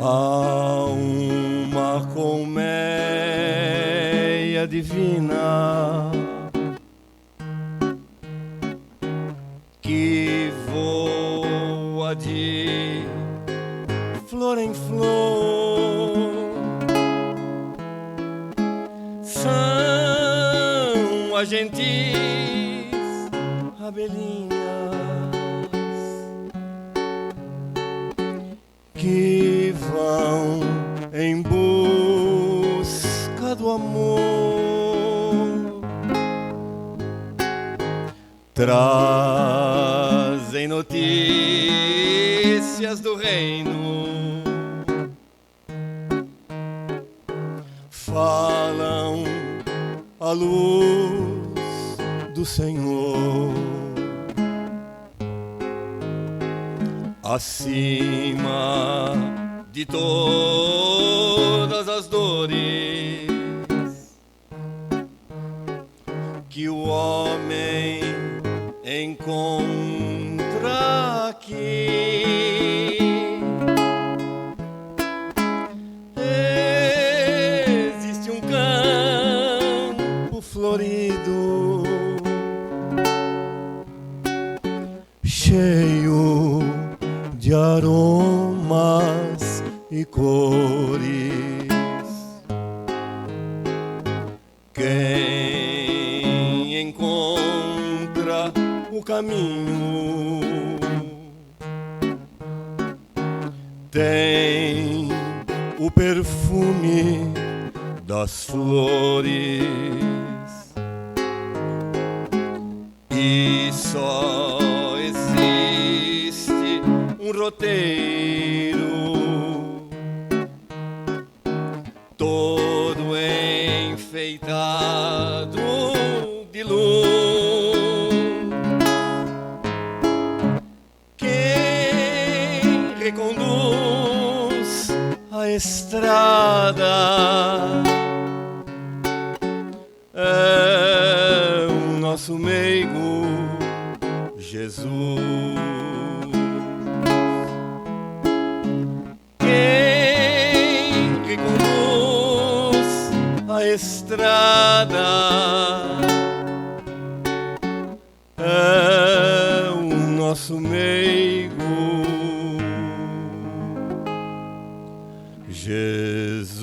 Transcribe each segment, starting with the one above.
Há uma colmeia divina que voa de flor em flor. São as gentis abelhinhas que vão em busca do amor, trazem notícias do reino, falam a luz do Senhor. Acima de todas as dores que o homem encontra aqui, existe um campo florido, cheio de aromas e cores. Quem encontra o caminho tem o perfume das flores, e só existe um roteiro todo enfeitado de luz. Quem reconduz a estrada é o nosso meigo Jesus. Quem reconduz a estrada é o nosso meigo Jesus.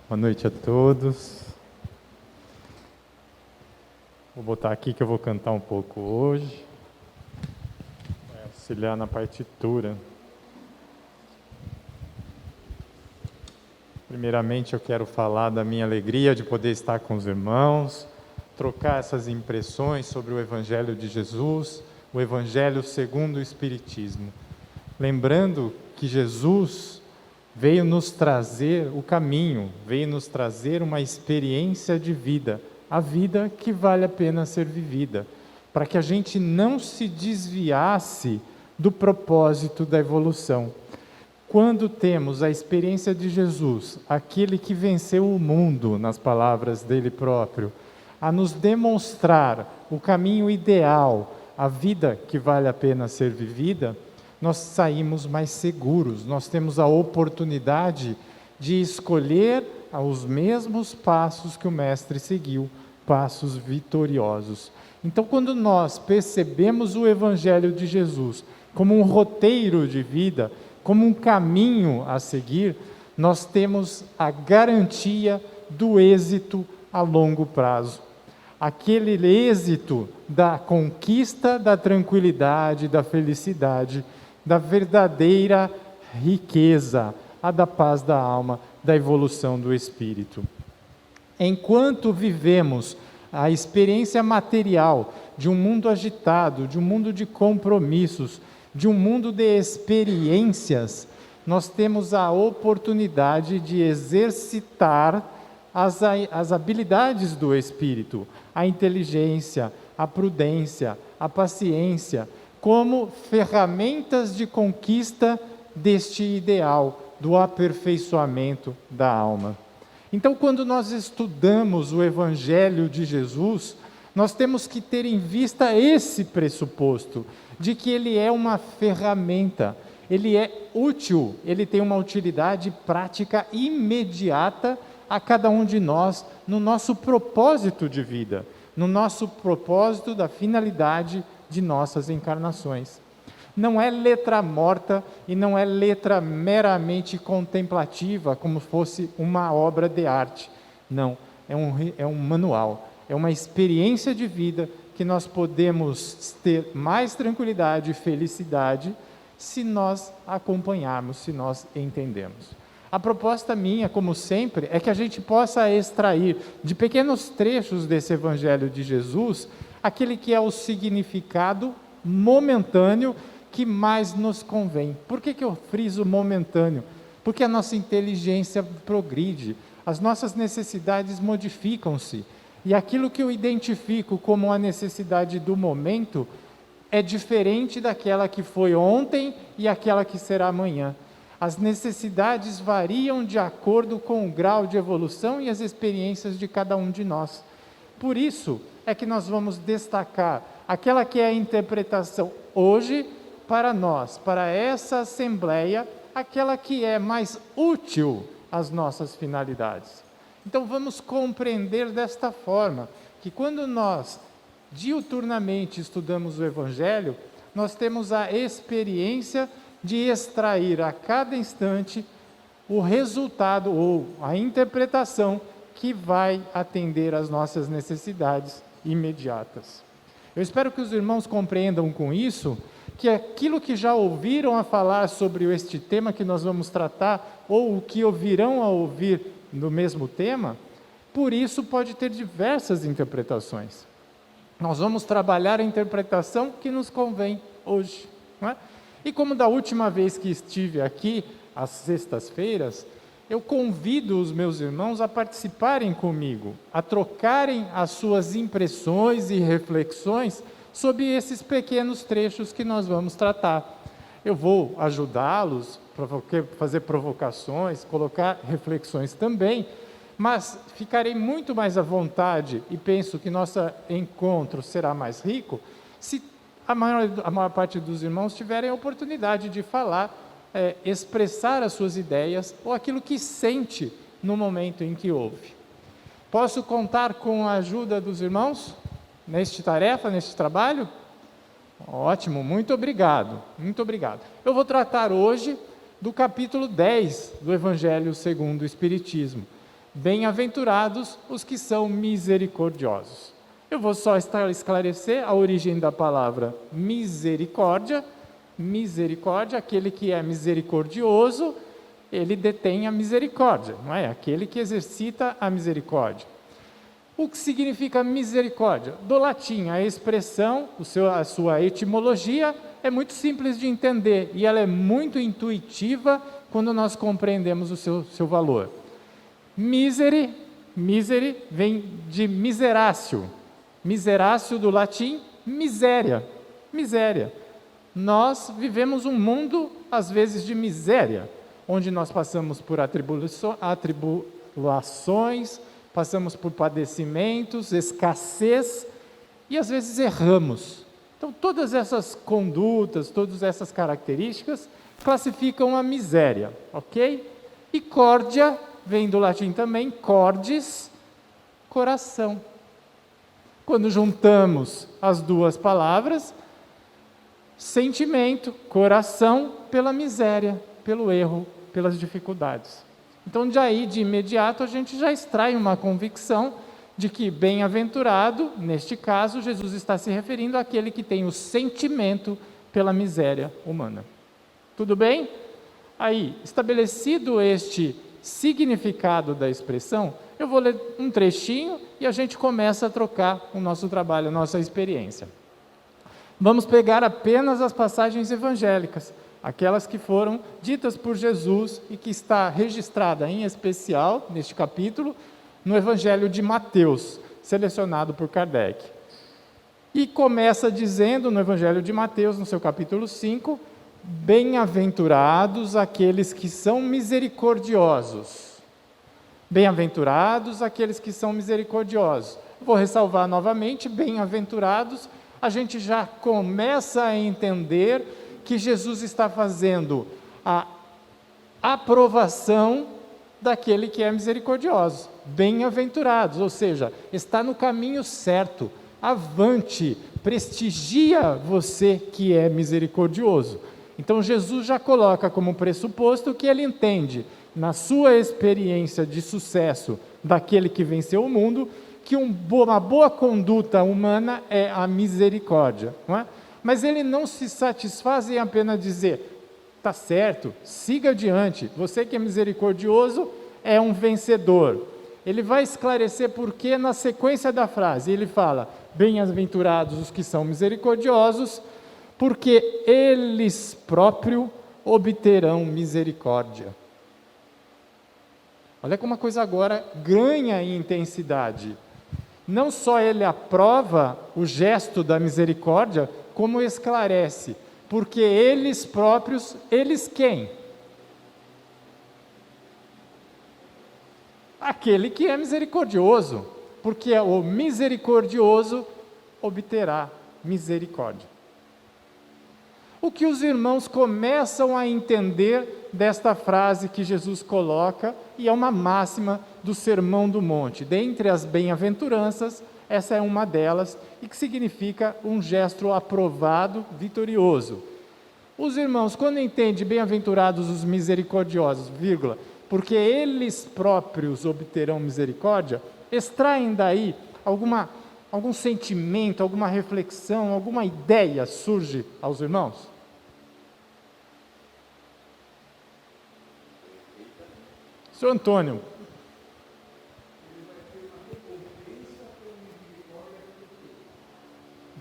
Boa noite a todos. Vou botar aqui que eu vou cantar um pouco hoje. Vai auxiliar na partitura. Primeiramente, eu quero falar da minha alegria de poder estar com os irmãos, trocar essas impressões sobre o Evangelho de Jesus, o Evangelho segundo o Espiritismo. Lembrando que Jesus veio nos trazer o caminho, veio nos trazer uma experiência de vida, a vida que vale a pena ser vivida, para que a gente não se desviasse do propósito da evolução. Quando temos a experiência de Jesus, aquele que venceu o mundo, nas palavras dele próprio, a nos demonstrar o caminho ideal, a vida que vale a pena ser vivida, nós saímos mais seguros, nós temos a oportunidade de escolher os mesmos passos que o Mestre seguiu, passos vitoriosos. Então, quando nós percebemos o Evangelho de Jesus como um roteiro de vida, como um caminho a seguir, nós temos a garantia do êxito a longo prazo. Aquele êxito da conquista da tranquilidade, da felicidade, da verdadeira riqueza, a da paz da alma, da evolução do espírito. Enquanto vivemos a experiência material de um mundo agitado, de um mundo de compromissos, de um mundo de experiências, nós temos a oportunidade de exercitar as habilidades do espírito, a inteligência, a prudência, a paciência, como ferramentas de conquista deste ideal, do aperfeiçoamento da alma. Então, quando nós estudamos o Evangelho de Jesus, nós temos que ter em vista esse pressuposto, de que ele é uma ferramenta, ele é útil, ele tem uma utilidade prática imediata a cada um de nós, no nosso propósito de vida, no nosso propósito da finalidade de nossas encarnações. Não é letra morta e não é letra meramente contemplativa, como fosse uma obra de arte. Não, é um manual, é uma experiência de vida que nós podemos ter mais tranquilidade e felicidade se nós acompanharmos, se nós entendermos. A proposta minha, como sempre, é que a gente possa extrair de pequenos trechos desse Evangelho de Jesus aquele que é o significado momentâneo que mais nos convém. Por que eu friso momentâneo? Porque a nossa inteligência progride, as nossas necessidades modificam-se, e aquilo que eu identifico como a necessidade do momento é diferente daquela que foi ontem e aquela que será amanhã. As necessidades variam de acordo com o grau de evolução e as experiências de cada um de nós. Por isso é que nós vamos destacar aquela que é a interpretação hoje para nós, para essa Assembleia, aquela que é mais útil às nossas finalidades. Então vamos compreender desta forma, que quando nós diuturnamente estudamos o Evangelho, nós temos a experiência de extrair a cada instante o resultado ou a interpretação que vai atender às nossas necessidades imediatas. Eu espero que os irmãos compreendam com isso que aquilo que já ouviram a falar sobre este tema que nós vamos tratar, ou o que ouvirão a ouvir no mesmo tema, por isso pode ter diversas interpretações. Nós vamos trabalhar a interpretação que nos convém hoje, não é? E como da última vez que estive aqui, às sextas-feiras, eu convido os meus irmãos a participarem comigo, a trocarem as suas impressões e reflexões sobre esses pequenos trechos que nós vamos tratar. Eu vou ajudá-los, fazer provocações, colocar reflexões também, mas ficarei muito mais à vontade e penso que nosso encontro será mais rico se a maior parte dos irmãos tiverem a oportunidade de falar, expressar as suas ideias ou aquilo que sente no momento em que ouve. Posso contar com a ajuda dos irmãos neste tarefa, neste trabalho? Ótimo, muito obrigado, muito obrigado. Eu vou tratar hoje do capítulo 10 do Evangelho segundo o Espiritismo. Bem-aventurados os que são misericordiosos. Eu vou só esclarecer a origem da palavra misericórdia. Misericórdia, aquele que é misericordioso, ele detém a misericórdia, não é? Aquele que exercita a misericórdia. O que significa misericórdia? Do latim, a expressão, a sua etimologia é muito simples de entender e ela é muito intuitiva quando nós compreendemos o seu valor. Misere vem de miserácio. Miserácio do latim, miséria. Miséria. Nós vivemos um mundo, às vezes, de miséria, onde nós passamos por atribulações, passamos por padecimentos, escassez, e às vezes erramos. Então, todas essas condutas, todas essas características, classificam a miséria, ok? E córdia, vem do latim também, cordis, coração. Quando juntamos as duas palavras, sentimento, coração, pela miséria, pelo erro, pelas dificuldades. Então, de imediato, a gente já extrai uma convicção de que bem-aventurado, neste caso, Jesus está se referindo àquele que tem o sentimento pela miséria humana. Tudo bem? Aí, estabelecido este significado da expressão, eu vou ler um trechinho e a gente começa a trocar o nosso trabalho, a nossa experiência. Vamos pegar apenas as passagens evangélicas, aquelas que foram ditas por Jesus e que está registrada em especial, neste capítulo, no Evangelho de Mateus, selecionado por Kardec. E começa dizendo no Evangelho de Mateus, no seu capítulo 5, bem-aventurados aqueles que são misericordiosos. Bem-aventurados aqueles que são misericordiosos. Vou ressalvar novamente, bem-aventurados, a gente já começa a entender que Jesus está fazendo a aprovação daquele que é misericordioso. Bem-aventurados, ou seja, está no caminho certo, avante, prestigia você que é misericordioso. Então Jesus já coloca como pressuposto que ele entende, na sua experiência de sucesso daquele que venceu o mundo, que uma boa conduta humana é a misericórdia, não é? Mas ele não se satisfaz em apenas dizer, tá certo, siga adiante, você que é misericordioso é um vencedor. Ele vai esclarecer porque na sequência da frase ele fala, bem-aventurados os que são misericordiosos, porque eles próprios obterão misericórdia. Olha como a coisa agora ganha em intensidade. Não só ele aprova o gesto da misericórdia, como esclarece, porque eles próprios, eles quem? Aquele que é misericordioso, porque o misericordioso obterá misericórdia. O que os irmãos começam a entender desta frase que Jesus coloca, e é uma máxima do Sermão do Monte. Dentre as bem-aventuranças, essa é uma delas, e que significa um gesto aprovado, vitorioso. Os irmãos, quando entendem bem-aventurados os misericordiosos, vírgula, porque eles próprios obterão misericórdia, extraem daí algum sentimento, alguma reflexão, alguma ideia surge aos irmãos? Senhor Antônio.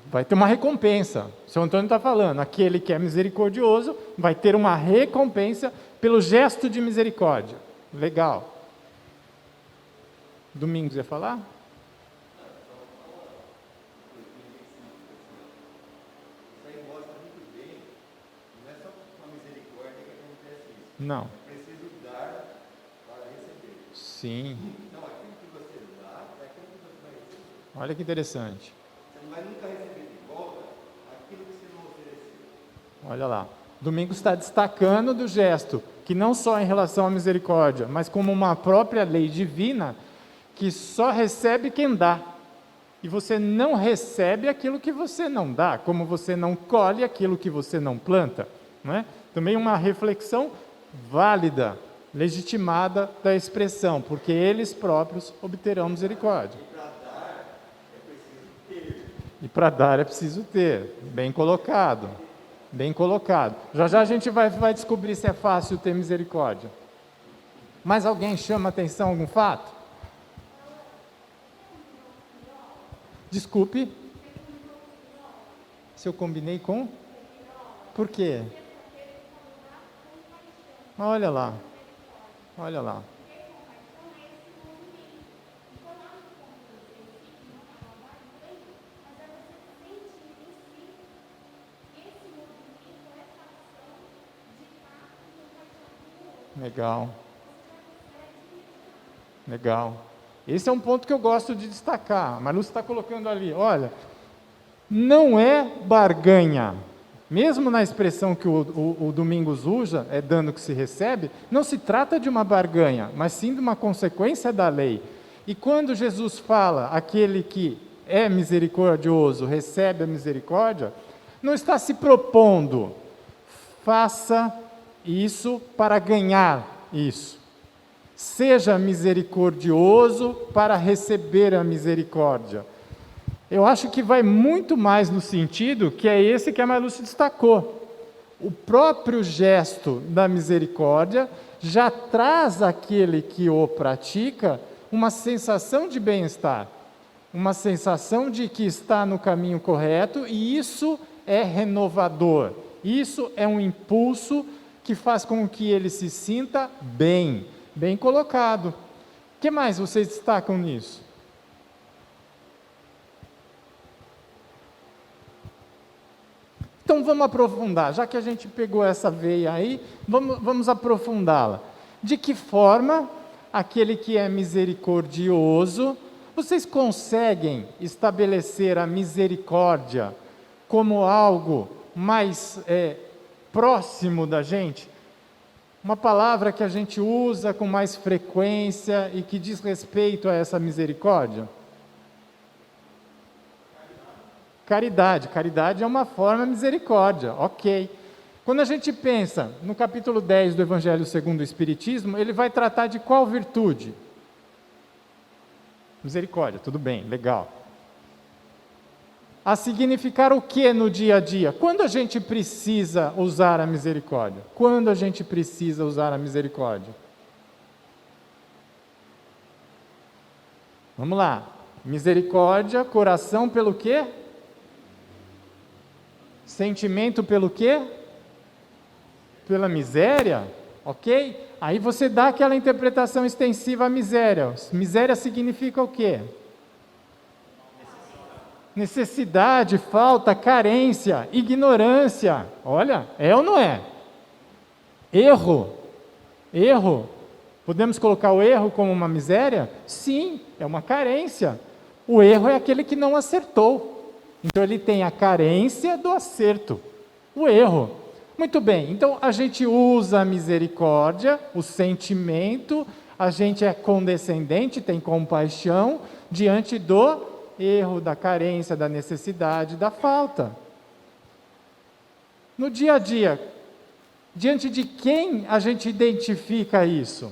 Vai ter uma recompensa. O senhor Antônio está falando, aquele que é misericordioso vai ter uma recompensa pelo gesto de misericórdia. Legal. Domingos ia falar? Não. Preciso dar para receber. Sim. Então, aquilo que você dá é aquilo que você vai receber. Olha que interessante. Você não vai nunca receber de volta aquilo que você não ofereceu. Olha lá. Domingos está destacando do gesto, que não só em relação à misericórdia, mas como uma própria lei divina, que só recebe quem dá. E você não recebe aquilo que você não dá, como você não colhe aquilo que você não planta. Não é? Também uma reflexão válida, legitimada da expressão, porque eles próprios obterão misericórdia. E para dar é preciso ter. Bem colocado. Bem colocado. Já já a gente vai descobrir se é fácil ter misericórdia. Mas alguém chama atenção a algum fato? Desculpe. Se eu combinei com? Por quê? Olha lá. Olha lá. Legal. Legal. Esse é um ponto que eu gosto de destacar. A Marlúcia está colocando ali, olha, não é barganha. Mesmo na expressão que o Domingos usa, é dano que se recebe, não se trata de uma barganha, mas sim de uma consequência da lei. E quando Jesus fala, aquele que é misericordioso recebe a misericórdia, não está se propondo, faça isso para ganhar isso. Seja misericordioso para receber a misericórdia. Eu acho que vai muito mais no sentido que é esse que a Marlúcia destacou. O próprio gesto da misericórdia já traz àquele que o pratica uma sensação de bem-estar, uma sensação de que está no caminho correto, e isso é renovador. Isso é um impulso que faz com que ele se sinta bem, bem colocado. O que mais vocês destacam nisso? Então vamos aprofundar, já que a gente pegou essa veia aí, vamos aprofundá-la. De que forma aquele que é misericordioso. Vocês conseguem estabelecer a misericórdia como algo mais próximo da gente? Uma palavra que a gente usa com mais frequência e que diz respeito a essa misericórdia? Caridade. Caridade é uma forma de misericórdia, ok. Quando a gente pensa no capítulo 10 do Evangelho segundo o Espiritismo, ele vai tratar de qual virtude? Misericórdia, tudo bem, legal. A significar o que no dia a dia? Quando a gente precisa usar a misericórdia? Quando a gente precisa usar a misericórdia? Vamos lá. Misericórdia, coração pelo quê? Sentimento pelo quê? Pela miséria, ok? Aí você dá aquela interpretação extensiva à miséria. Miséria significa o quê? Necessidade, falta, carência, ignorância. Olha, é ou não é? Erro. Erro. Podemos colocar o erro como uma miséria? Sim, é uma carência. O erro é aquele que não acertou. Então ele tem a carência do acerto. O erro. Muito bem, então a gente usa a misericórdia, o sentimento, a gente é condescendente, tem compaixão diante do erro, da carência, da necessidade, da falta. No dia a dia, diante de quem a gente identifica isso?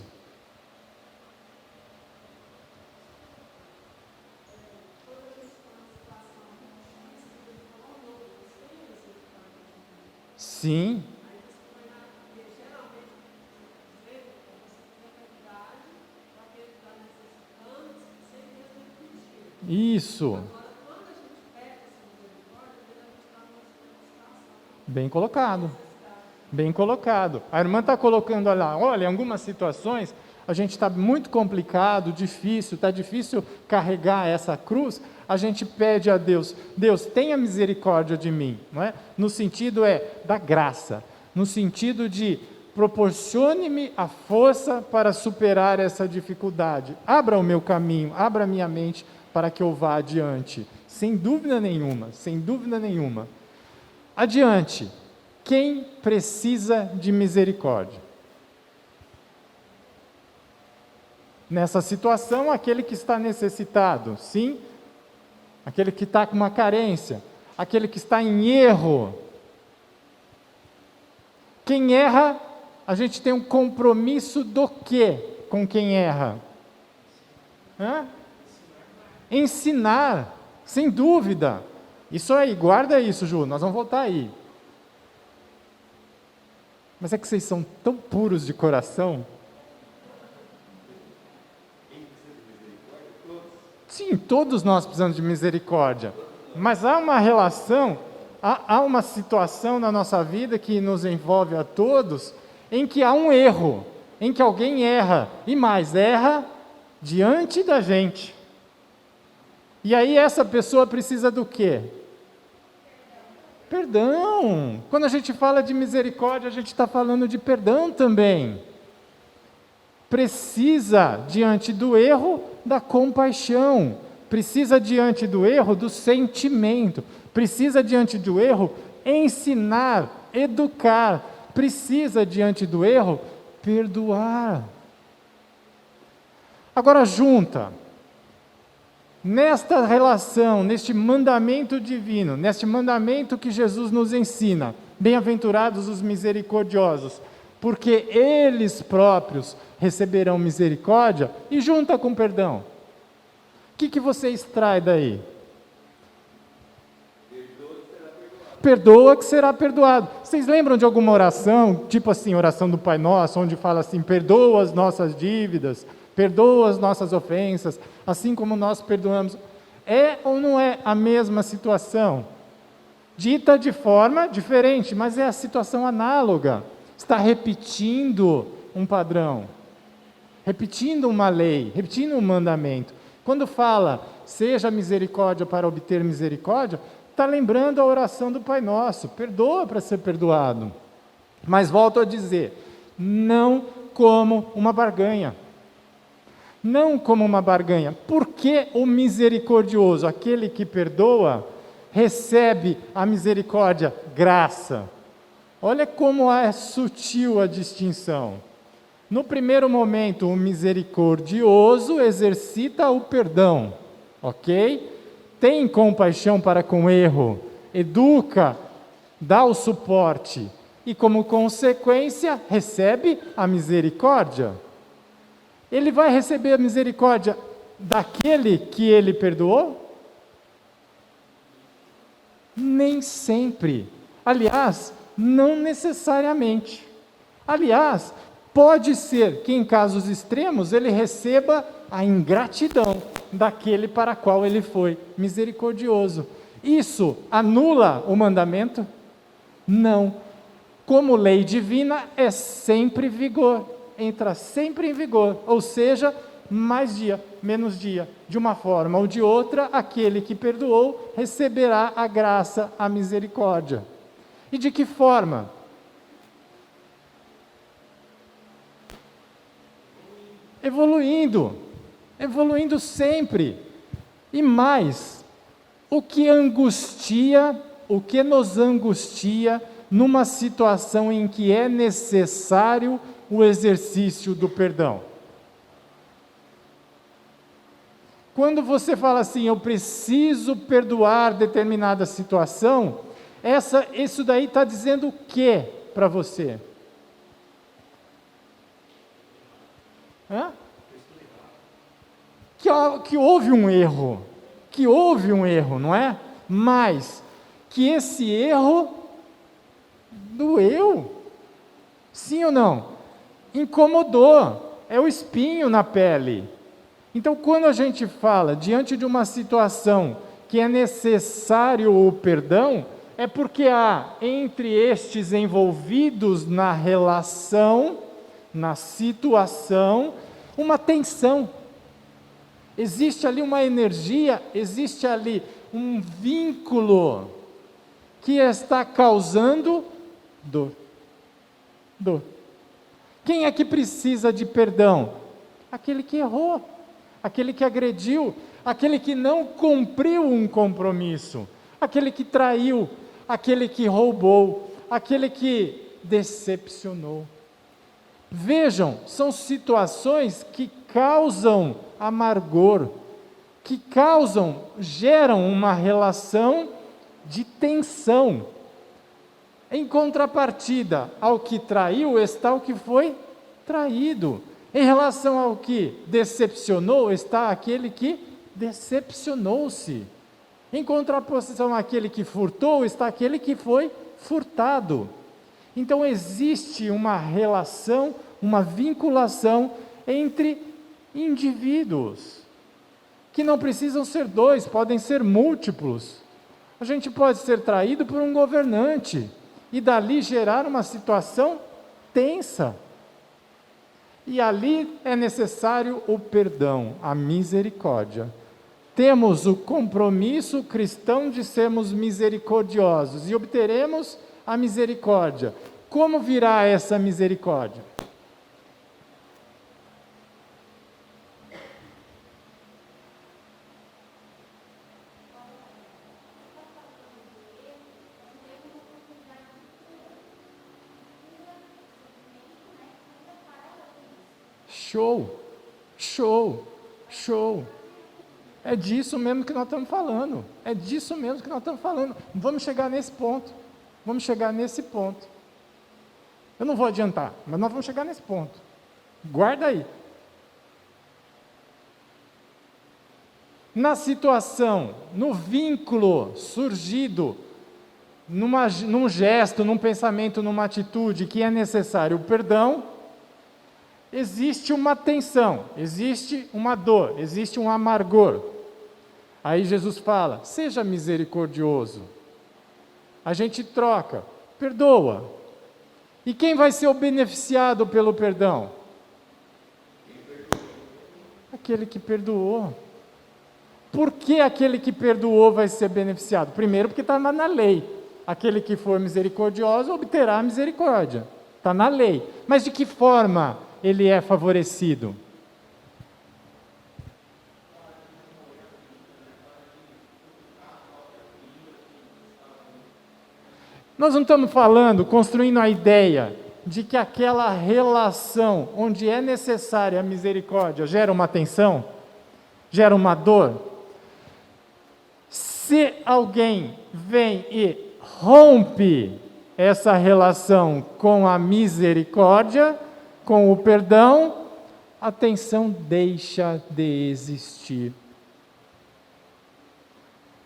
Sim. Isso. Bem colocado. Bem colocado. A irmã está colocando lá, olha, em algumas situações a gente está muito complicado, difícil, está difícil carregar essa cruz, a gente pede a Deus, Deus, tenha misericórdia de mim, não é? No sentido da graça, no sentido de proporcione-me a força para superar essa dificuldade, abra o meu caminho, abra a minha mente para que eu vá adiante, sem dúvida nenhuma, sem dúvida nenhuma. Adiante, quem precisa de misericórdia? Nessa situação, aquele que está necessitado, sim, aquele que está com uma carência, aquele que está em erro. Quem erra, a gente tem um compromisso do quê com quem erra? Ensinar, sem dúvida. Isso aí, guarda isso, Ju, nós vamos voltar aí. Mas é que vocês são tão puros de coração. Sim, todos nós precisamos de misericórdia, mas há uma relação, há uma situação na nossa vida que nos envolve a todos, em que há um erro, em que alguém erra, e mais, erra diante da gente. E aí essa pessoa precisa do quê? Perdão. Quando a gente fala de misericórdia, a gente está falando de perdão também. Precisa, diante do erro, da compaixão. Precisa, diante do erro, do sentimento. Precisa, diante do erro, ensinar, educar. Precisa, diante do erro, perdoar. Agora, junta. Nesta relação, neste mandamento divino, neste mandamento que Jesus nos ensina, bem-aventurados os misericordiosos, porque eles próprios receberão misericórdia, e junta com perdão. O que você extrai daí? Perdoa que será perdoado. Vocês lembram de alguma oração, tipo assim, oração do Pai Nosso, onde fala assim, perdoa as nossas dívidas, perdoa as nossas ofensas, assim como nós perdoamos. É ou não é a mesma situação? Dita de forma diferente, mas é a situação análoga. Está repetindo um padrão, repetindo uma lei, repetindo um mandamento. Quando fala, seja misericórdia para obter misericórdia, está lembrando a oração do Pai Nosso, perdoa para ser perdoado. Mas volto a dizer, não como uma barganha. não como uma barganha. Porque o misericordioso, aquele que perdoa, recebe a misericórdia, graça. Olha como é sutil a distinção. No primeiro momento, o misericordioso exercita o perdão, ok? Tem compaixão para com o erro, educa, dá o suporte e, como consequência, recebe a misericórdia. Ele vai receber a misericórdia daquele que ele perdoou? Nem sempre. Aliás, não necessariamente. Aliás, pode ser que em casos extremos ele receba a ingratidão daquele para qual ele foi misericordioso. Isso anula o mandamento? Não. Como lei divina, é sempre vigor, entra sempre em vigor, ou seja, mais dia, menos dia, de uma forma ou de outra, aquele que perdoou receberá a graça, a misericórdia. E de que forma? Evoluindo sempre. E mais, o que nos angustia numa situação em que é necessário o exercício do perdão? Quando você fala assim, eu preciso perdoar determinada situação, isso daí está dizendo o que para você? Que houve um erro, não é? Mas que esse erro doeu, sim ou não? Incomodou, é o espinho na pele. Então, quando a gente fala diante de uma situação que é necessário o perdão, é porque há entre estes envolvidos na relação, na situação, uma tensão. Existe ali uma energia, existe ali um vínculo que está causando dor. Quem é que precisa de perdão? Aquele que errou, aquele que agrediu, aquele que não cumpriu um compromisso, aquele que traiu, aquele que roubou, aquele que decepcionou. Vejam, são situações que causam amargor, que geram uma relação de tensão. Em contrapartida ao que traiu está o que foi traído. Em relação ao que decepcionou está aquele que decepcionou-se. Em contraposição àquele que furtou está aquele que foi furtado. Então existe uma relação, uma vinculação entre indivíduos, que não precisam ser dois, podem ser múltiplos. A gente pode ser traído por um governante, e dali gerar uma situação tensa. E ali é necessário o perdão, a misericórdia. Temos o compromisso cristão de sermos misericordiosos, e obteremos a misericórdia. Como virá essa misericórdia? Show. É disso mesmo que nós estamos falando. Vamos chegar nesse ponto. Eu não vou adiantar, mas nós vamos chegar nesse ponto. Guarda aí. Na situação, no vínculo surgido, num gesto, num pensamento, numa atitude que é necessário o perdão, existe uma tensão, existe uma dor, existe um amargor. Aí Jesus fala, seja misericordioso. A gente troca, perdoa. E quem vai ser o beneficiado pelo perdão? Aquele que perdoou. Por que aquele que perdoou vai ser beneficiado? Primeiro, porque está na lei. Aquele que for misericordioso obterá a misericórdia. Está na lei. Mas de que forma ele é favorecido? Nós não estamos falando, construindo a ideia de que aquela relação onde é necessária a misericórdia gera uma tensão, gera uma dor. Se alguém vem e rompe essa relação com a misericórdia, com o perdão, a tensão deixa de existir.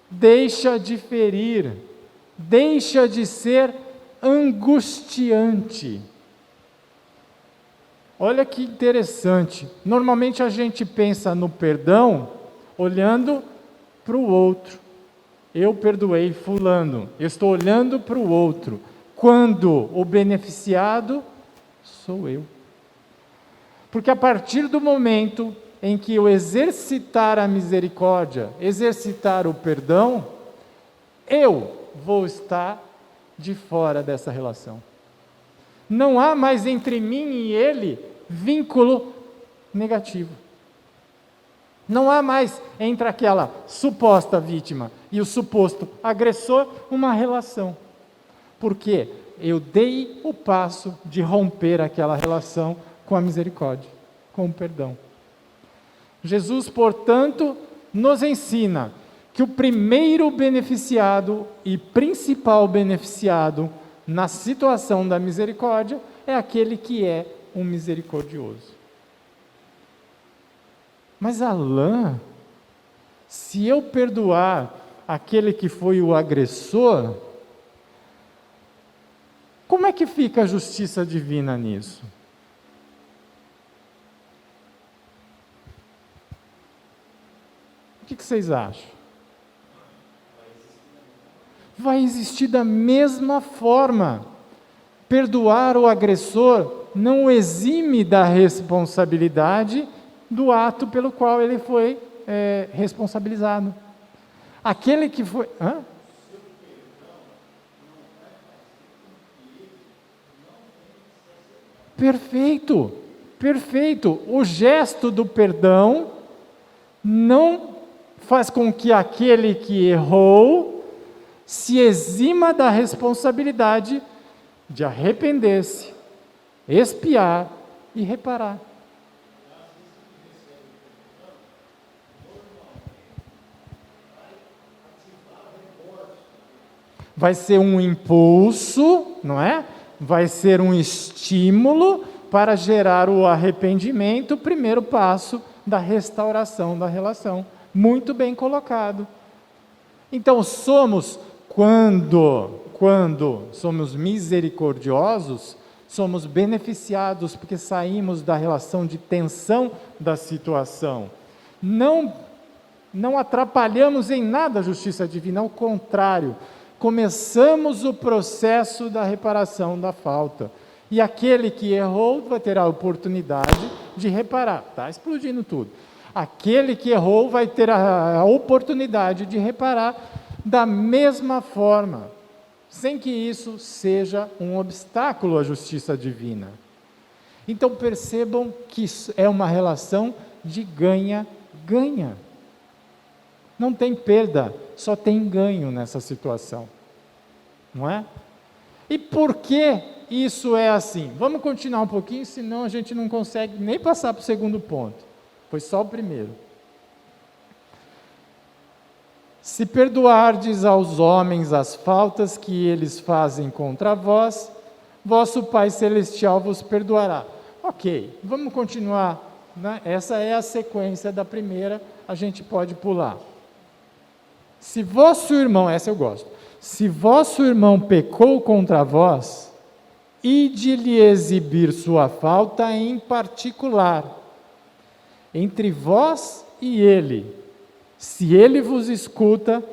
Deixa de ferir, deixa de ser angustiante. Olha que interessante. Normalmente a gente pensa no perdão olhando para o outro. Eu perdoei fulano, eu estou olhando para o outro, quando o beneficiado sou eu. Porque a partir do momento em que eu exercitar a misericórdia, exercitar o perdão, eu vou estar de fora dessa relação. Não há mais entre mim e ele vínculo negativo. Não há mais entre aquela suposta vítima e o suposto agressor uma relação. Porque eu dei o passo de romper aquela relação com a misericórdia, com o perdão. Jesus, portanto, nos ensina que o primeiro beneficiado e principal beneficiado na situação da misericórdia é aquele que é um misericordioso. Mas Alain, se eu perdoar aquele que foi o agressor, como é que fica a justiça divina nisso? O que vocês acham? Vai existir da mesma forma. Perdoar o agressor não o exime da responsabilidade do ato pelo qual ele foi responsabilizado. Aquele que foi... Perfeito, perfeito. O gesto do perdão não faz com que aquele que errou se exima da responsabilidade de arrepender-se, expiar e reparar. Vai ser um impulso, não é? Vai ser um estímulo para gerar o arrependimento, o primeiro passo da restauração da relação. Muito bem colocado. Então, quando somos misericordiosos, somos beneficiados porque saímos da relação de tensão da situação. Não atrapalhamos em nada a justiça divina, ao contrário, começamos o processo da reparação da falta. E aquele que errou vai ter a oportunidade de reparar. Está explodindo tudo. Aquele que errou vai ter a oportunidade de reparar da mesma forma, sem que isso seja um obstáculo à justiça divina. Então percebam que isso é uma relação de ganha-ganha. Não tem perda, só tem ganho nessa situação. Não é? E por que isso é assim? Vamos continuar um pouquinho, senão a gente não consegue nem passar para o segundo ponto. Foi só o primeiro. Se perdoardes aos homens as faltas que eles fazem contra vós, vosso Pai Celestial vos perdoará. Ok, vamos continuar, né? Essa é a sequência da primeira, a gente pode pular. Se vosso irmão, essa eu gosto, se vosso irmão pecou contra vós, ide lhe exibir sua falta em particular, entre vós e ele. Se ele vos escuta,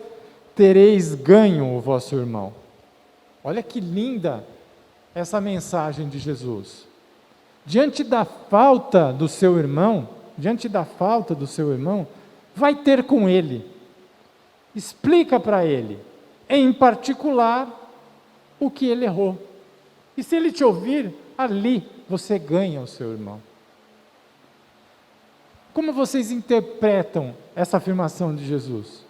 tereis ganho o vosso irmão. Olha que linda essa mensagem de Jesus. Diante da falta do seu irmão, vai ter com ele. Explica para ele, em particular, o que ele errou. E se ele te ouvir, ali você ganha o seu irmão. Como vocês interpretam essa afirmação de Jesus?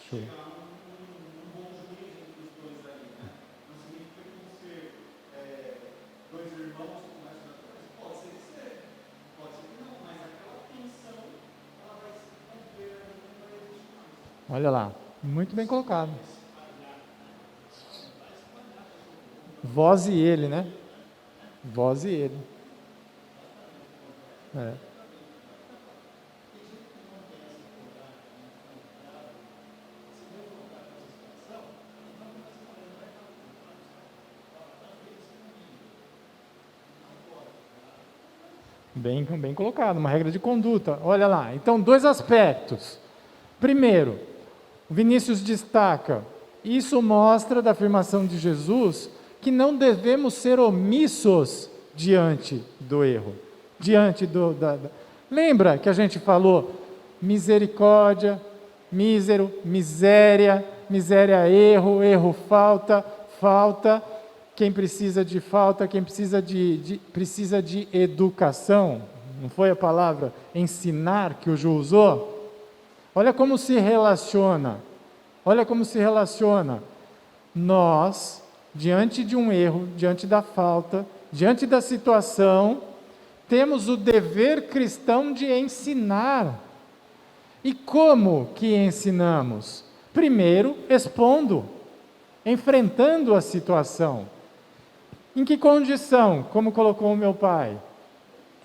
Show. Olha lá, muito bem colocado. Vós e ele, né? Vós e ele. É. Bem colocado, uma regra de conduta. Olha lá, então 2 aspectos. Primeiro, o Vinícius destaca, isso mostra da afirmação de Jesus que não devemos ser omissos diante do erro, diante Lembra que a gente falou misericórdia, mísero, miséria, erro, falta, quem precisa de falta, quem precisa precisa de educação, não foi a palavra ensinar que o Ju usou? Olha como se relaciona, nós, diante de um erro, diante da falta, diante da situação, temos o dever cristão de ensinar. E como que ensinamos? Primeiro, expondo, enfrentando a situação. Em que condição, como colocou o meu pai?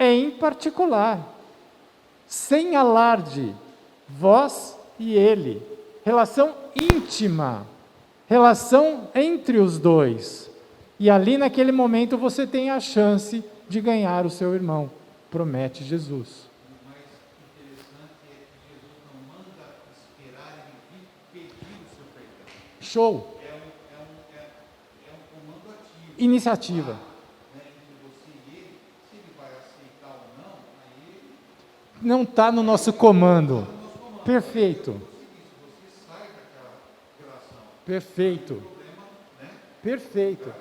Em particular, sem alarde, vós e ele, relação íntima, relação entre os dois. E ali naquele momento você tem a chance de ganhar o seu irmão, promete Jesus. O mais interessante é que Jesus não manda esperar ele vir pedir o seu perdão. Show! É um comando ativo. Iniciativa. Entre você e ele, se ele vai aceitar ou não, aí ele Não está no nosso comando. Perfeito. você sai daquela relação. Perfeito. Perfeito.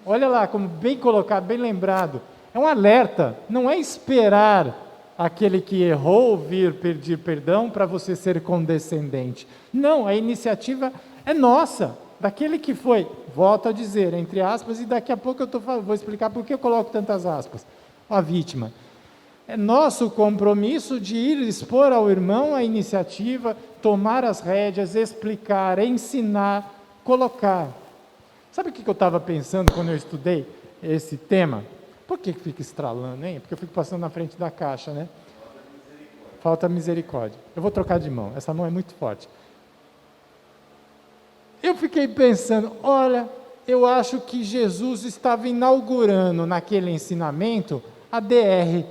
Olha lá, como bem colocado, bem lembrado. É um alerta, não é esperar aquele que errou vir pedir perdão para você ser condescendente. Não, a iniciativa é nossa, daquele que foi, volto a dizer, entre aspas, e daqui a pouco vou explicar por que eu coloco tantas aspas, a vítima. É nosso compromisso de ir expor ao irmão a iniciativa, tomar as rédeas, explicar, ensinar, colocar. Sabe o que eu estava pensando quando eu estudei esse tema? Por que fica estralando, hein? Porque eu fico passando na frente da caixa, né? Falta misericórdia. Eu vou trocar de mão, essa mão é muito forte. Eu fiquei pensando, olha, eu acho que Jesus estava inaugurando naquele ensinamento a DR.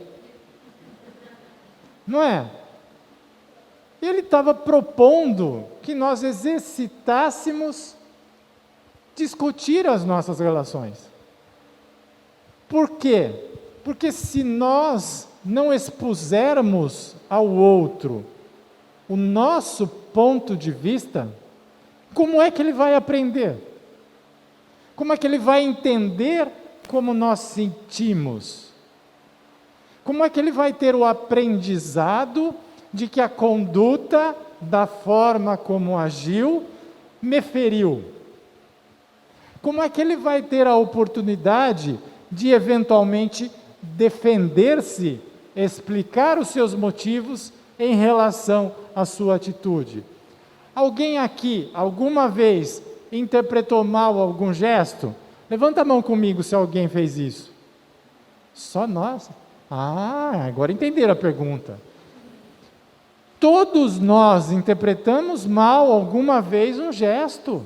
Não é? Ele estava propondo que nós exercitássemos discutir as nossas relações. Por quê? Porque se nós não expusermos ao outro o nosso ponto de vista, como é que ele vai aprender? Como é que ele vai entender como nós sentimos? Como é que ele vai ter o aprendizado de que a conduta, da forma como agiu, me feriu? Como é que ele vai ter a oportunidade de eventualmente defender-se, explicar os seus motivos em relação à sua atitude? Alguém aqui, alguma vez, interpretou mal algum gesto? Levanta a mão comigo se alguém fez isso. Só nós? Ah, agora entenderam a pergunta. Todos nós interpretamos mal alguma vez um gesto.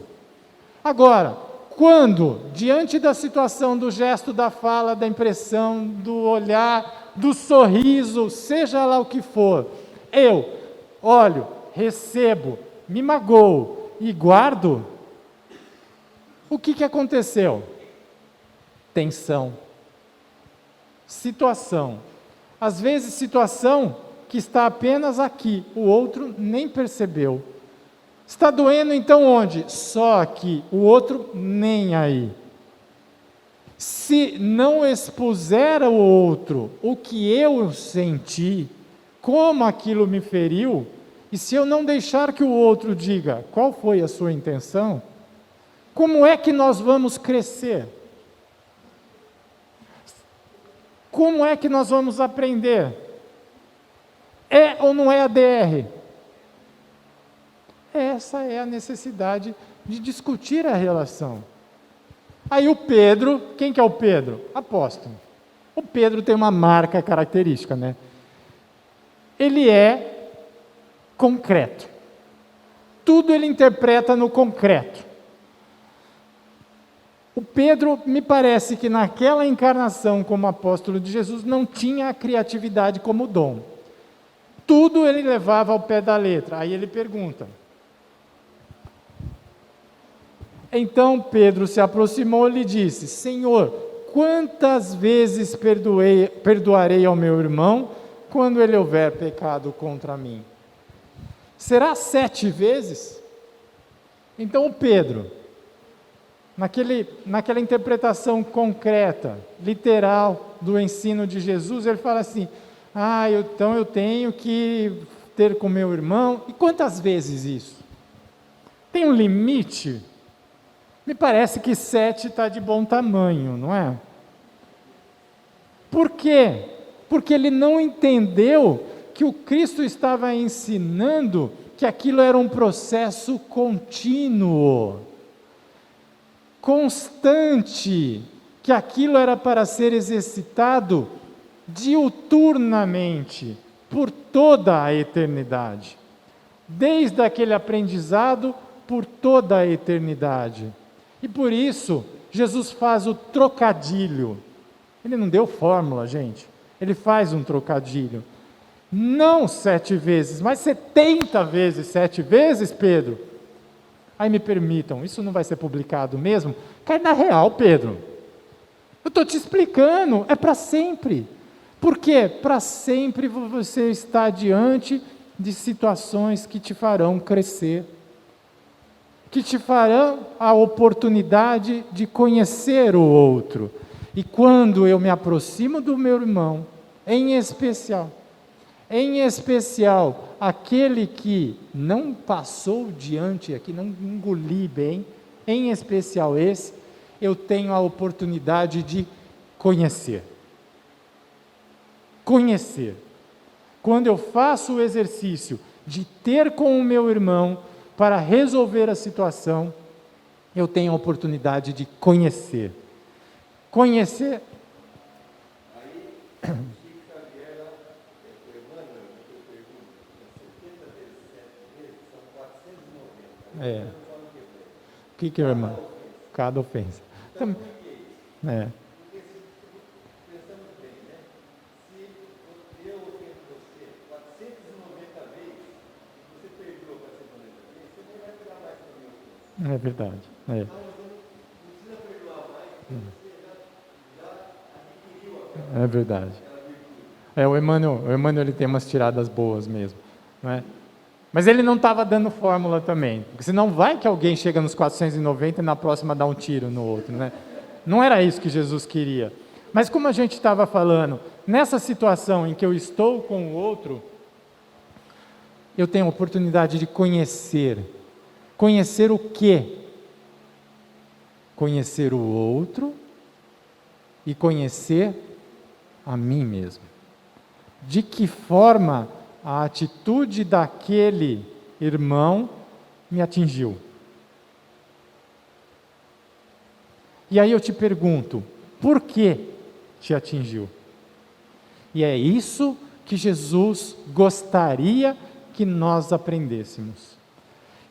Agora, quando, diante da situação, do gesto, da fala, da impressão, do olhar, do sorriso, seja lá o que for, eu olho, recebo, me magoo e guardo, o que aconteceu? Tensão. Situação. Às vezes, situação que está apenas aqui, o outro nem percebeu. Está doendo então onde? Só aqui, o outro nem aí. Se não expuser ao outro o que eu senti, como aquilo me feriu, E se eu não deixar que o outro diga qual foi a sua intenção, como é que nós vamos crescer? Como é que nós vamos aprender? É ou não é ADR? Essa é a necessidade de discutir a relação. Aí o Pedro, quem que é o Pedro? Apóstolo. O Pedro tem uma marca característica, né? Ele é concreto. Tudo ele interpreta no concreto. O Pedro, me parece que naquela encarnação como apóstolo de Jesus, não tinha a criatividade como dom. Tudo ele levava ao pé da letra. Aí ele pergunta. Então Pedro se aproximou e lhe disse: Senhor, quantas vezes perdoarei ao meu irmão quando ele houver pecado contra mim? Será 7 vezes? Então o Pedro, naquela interpretação concreta, literal do ensino de Jesus, ele fala assim: então eu tenho que ter com meu irmão. E quantas vezes isso? Tem um limite? Me parece que 7 está de bom tamanho, não é? Por quê? Porque ele não entendeu que o Cristo estava ensinando que aquilo era um processo contínuo, constante, que aquilo era para ser exercitado diuturnamente, por toda a eternidade. Desde aquele aprendizado, por toda a eternidade. E por isso, Jesus faz o trocadilho. Ele não deu fórmula, gente. Ele faz um trocadilho. Não 7 vezes, mas 70 vezes 7 vezes, Pedro. Aí me permitam, isso não vai ser publicado mesmo? Cai na real, Pedro. Eu estou te explicando, é para sempre. Por quê? Para sempre você está diante de situações que te farão crescer, que te farão a oportunidade de conhecer o outro. E quando eu me aproximo do meu irmão, em especial, aquele que não passou diante aqui, não engoli bem, em especial esse, eu tenho a oportunidade de conhecer. Conhecer. Quando eu faço o exercício de ter com o meu irmão para resolver a situação, eu tenho a oportunidade de conhecer. Conhecer. O que é, irmão? Cada ofensa. É. É verdade. É verdade. O Emmanuel ele tem umas tiradas boas mesmo, não é? Mas ele não estava dando fórmula também, porque senão vai que alguém chega nos 490 e na próxima dá um tiro no outro, né? Não era isso que Jesus queria. Mas como a gente estava falando, nessa situação em que eu estou com o outro, eu tenho a oportunidade de conhecer. Conhecer o quê? Conhecer o outro e conhecer a mim mesmo. De que forma a atitude daquele irmão me atingiu? E aí eu te pergunto, por que te atingiu? E é isso que Jesus gostaria que nós aprendêssemos.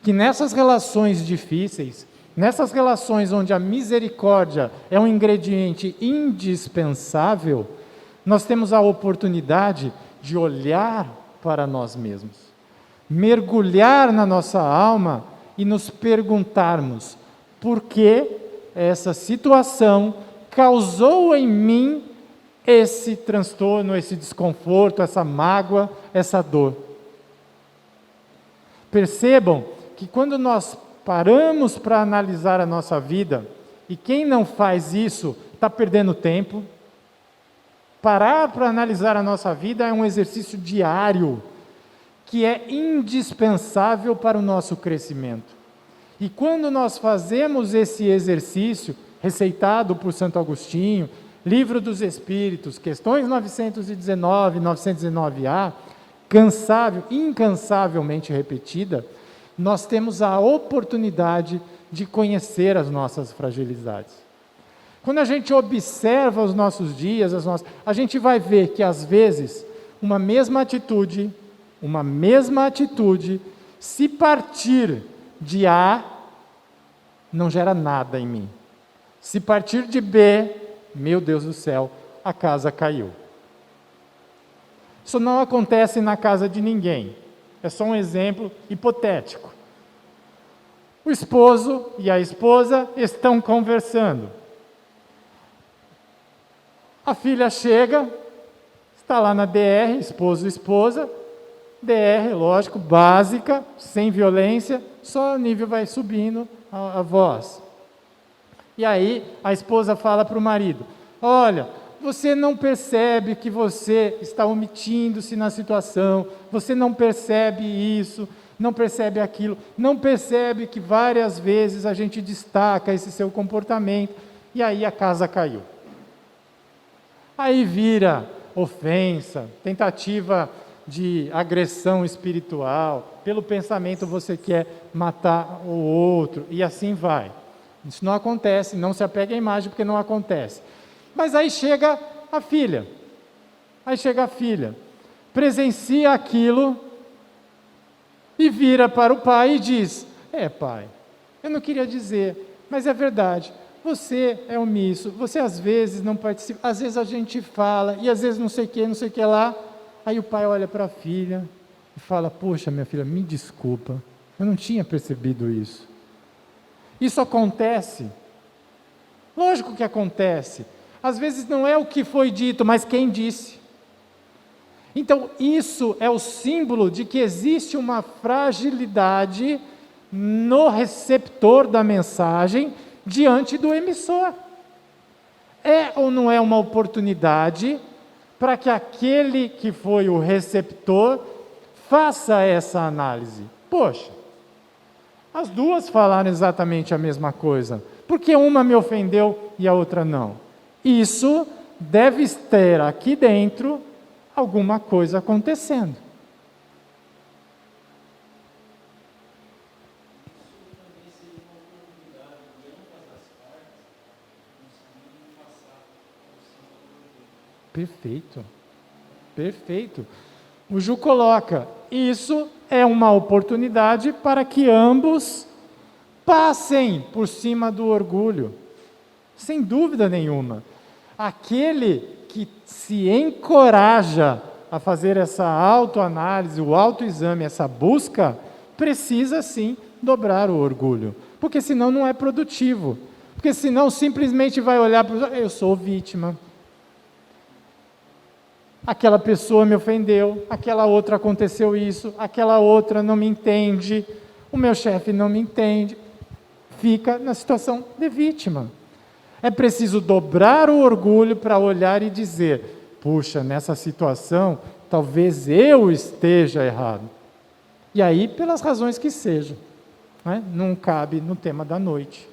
Que nessas relações difíceis, nessas relações onde a misericórdia é um ingrediente indispensável, nós temos a oportunidade de olhar para nós mesmos, mergulhar na nossa alma e nos perguntarmos por que essa situação causou em mim esse transtorno, esse desconforto, essa mágoa, essa dor. Percebam que quando nós paramos para analisar a nossa vida, e quem não faz isso está perdendo tempo. Parar para analisar a nossa vida é um exercício diário, que é indispensável para o nosso crescimento. E quando nós fazemos esse exercício, receitado por Santo Agostinho, Livro dos Espíritos, questões 919 e 919A, incansavelmente repetida, nós temos a oportunidade de conhecer as nossas fragilidades. Quando a gente observa os nossos dias, a gente vai ver que às vezes uma mesma atitude, se partir de A, não gera nada em mim. Se partir de B, meu Deus do céu, a casa caiu. Isso não acontece na casa de ninguém. É só um exemplo hipotético. O esposo e a esposa estão conversando. A filha chega, está lá na DR, esposo e esposa, DR, lógico, básica, sem violência, só o nível vai subindo a voz. E aí a esposa fala para o marido: olha, você não percebe que você está omitindo-se na situação, você não percebe isso, não percebe aquilo, não percebe que várias vezes a gente destaca esse seu comportamento, e aí a casa caiu. Aí vira ofensa, tentativa de agressão espiritual, pelo pensamento você quer matar o outro, e assim vai. Isso não acontece, não se apegue à imagem porque não acontece. Mas aí chega a filha, presencia aquilo e vira para o pai e diz: pai, eu não queria dizer, mas é verdade, você é omisso, você às vezes não participa, às vezes a gente fala, e às vezes não sei o que lá. Aí o pai olha para a filha e fala: poxa, minha filha, me desculpa, eu não tinha percebido isso. Isso acontece, lógico que acontece, às vezes não é o que foi dito, mas quem disse. Então isso é o símbolo de que existe uma fragilidade no receptor da mensagem diante do emissor. É ou não é uma oportunidade para que aquele que foi o receptor faça essa análise? Poxa, as duas falaram exatamente a mesma coisa. Por que uma me ofendeu e a outra não? Isso deve ter aqui dentro alguma coisa acontecendo. Perfeito. O Ju coloca: isso é uma oportunidade para que ambos passem por cima do orgulho, sem dúvida nenhuma. Aquele que se encoraja a fazer essa autoanálise, o autoexame, essa busca, precisa sim dobrar o orgulho, porque senão não é produtivo, porque senão simplesmente vai olhar para eu sou vítima. Aquela pessoa me ofendeu, aquela outra aconteceu isso, aquela outra não me entende, o meu chefe não me entende. Fica na situação de vítima. É preciso dobrar o orgulho para olhar e dizer: puxa, nessa situação, talvez eu esteja errado. E aí, pelas razões que sejam, né? Não cabe no tema da noite.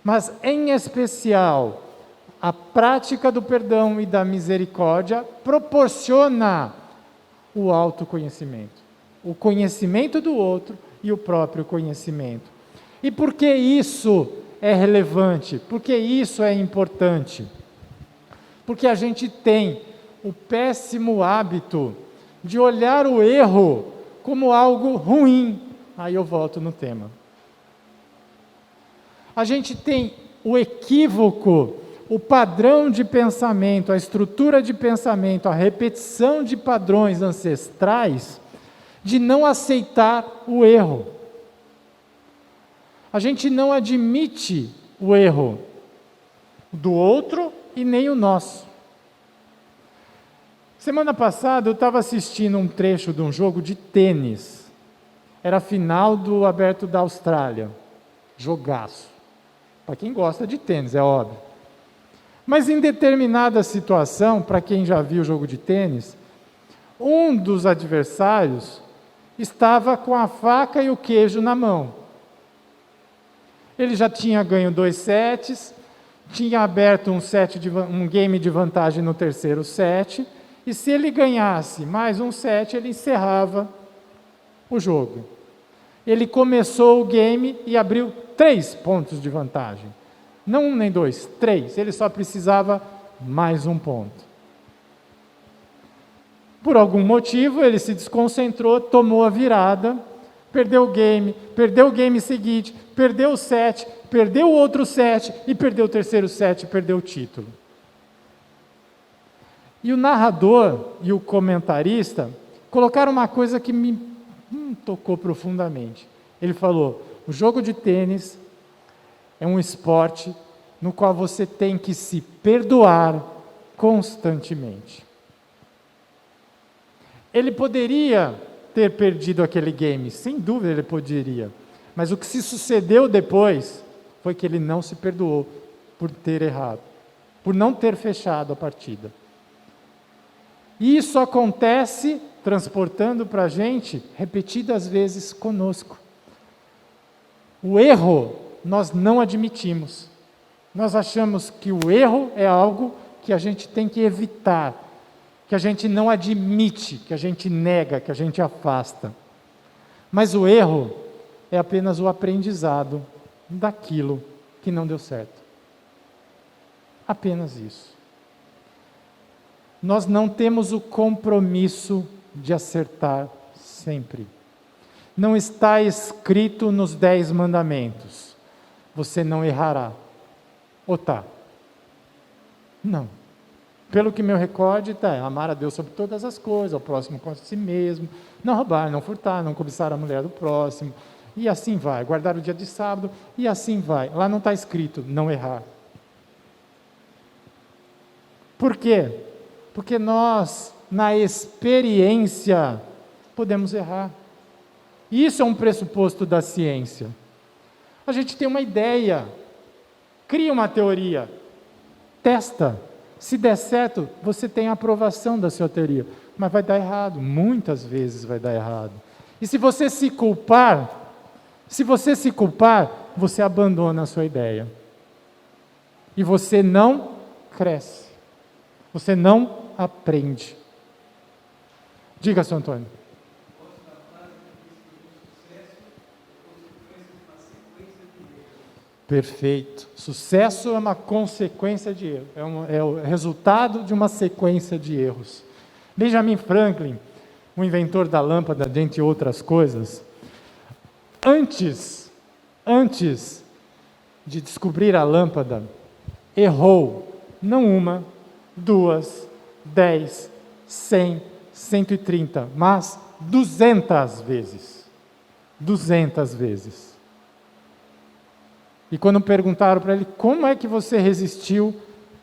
Mas, em especial, a prática do perdão e da misericórdia proporciona o autoconhecimento, o conhecimento do outro e o próprio conhecimento. E por que isso é relevante? Por que isso é importante? Porque a gente tem o péssimo hábito de olhar o erro como algo ruim. Aí eu volto no tema. A gente tem o equívoco, o padrão de pensamento, a estrutura de pensamento, a repetição de padrões ancestrais de não aceitar o erro. A gente não admite o erro do outro e nem o nosso. Semana passada eu estava assistindo um trecho de um jogo de tênis. Era a final do Aberto da Austrália. Jogaço. Para quem gosta de tênis, é óbvio. Mas em determinada situação, para quem já viu o jogo de tênis, Um dos adversários estava com a faca e o queijo na mão. Ele já tinha ganho 2 sets, tinha aberto um game de vantagem no terceiro set, e se ele ganhasse mais um set, ele encerrava o jogo. Ele começou o game e abriu 3 pontos de vantagem. Não 1 nem 2, 3. Ele só precisava mais um ponto. Por algum motivo, ele se desconcentrou, tomou a virada, perdeu o game seguinte, perdeu o set, perdeu o outro set e perdeu o terceiro set, perdeu o título. E o narrador e o comentarista colocaram uma coisa que me tocou profundamente. Ele falou: o jogo de tênis é um esporte no qual você tem que se perdoar constantemente. Ele poderia ter perdido aquele game, sem dúvida ele poderia, mas o que se sucedeu depois foi que ele não se perdoou por ter errado, por não ter fechado a partida. E isso acontece, transportando para a gente, repetidas vezes conosco. O erro nós não admitimos. Nós achamos que o erro é algo que a gente tem que evitar, que a gente não admite, que a gente nega, que a gente afasta. Mas o erro é apenas o aprendizado daquilo que não deu certo. Apenas isso. Nós não temos o compromisso de acertar sempre. Não está escrito nos 10 mandamentos: você não errará. Ou tá? Não. Pelo que me recorde, amar a Deus sobre todas as coisas, ao próximo como a si mesmo, não roubar, não furtar, não cobiçar a mulher do próximo, e assim vai, guardar o dia de sábado, e assim vai. Lá não está escrito não errar. Por quê? Porque nós, na experiência, podemos errar. Isso é um pressuposto da ciência. A gente tem uma ideia, cria uma teoria, testa. Se der certo, você tem a aprovação da sua teoria, mas vai dar errado, muitas vezes vai dar errado. E se você se culpar, você abandona a sua ideia. E você não cresce. Você não aprende. Diga, Sr. Antônio. Perfeito. Sucesso é uma consequência de erro. É o resultado de uma sequência de erros. Benjamin Franklin, o inventor da lâmpada, dentre outras coisas, antes de descobrir a lâmpada, errou não 1, 2, 10, 100, 130, mas 200 vezes. 200 vezes. E quando perguntaram para ele, como é que você resistiu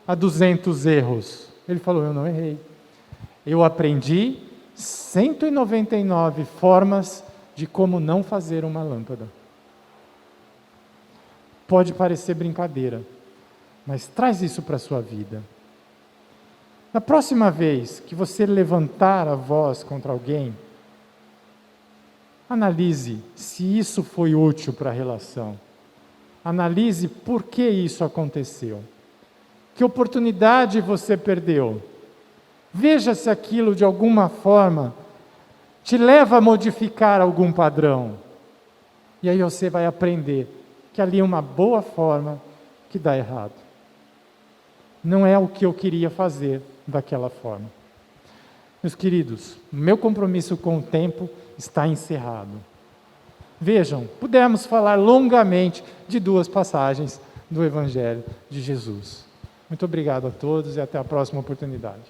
a 200 erros? Ele falou, eu não errei. Eu aprendi 199 formas de como não fazer uma lâmpada. Pode parecer brincadeira, mas traz isso para a sua vida. Na próxima vez que você levantar a voz contra alguém, analise se isso foi útil para a relação. Analise por que isso aconteceu. Que oportunidade você perdeu. Veja se aquilo de alguma forma te leva a modificar algum padrão. E aí você vai aprender que ali é uma boa forma que dá errado. Não é o que eu queria fazer daquela forma. Meus queridos, meu compromisso com o tempo está encerrado. Vejam, pudemos falar longamente de 2 passagens do Evangelho de Jesus. Muito obrigado a todos e até a próxima oportunidade.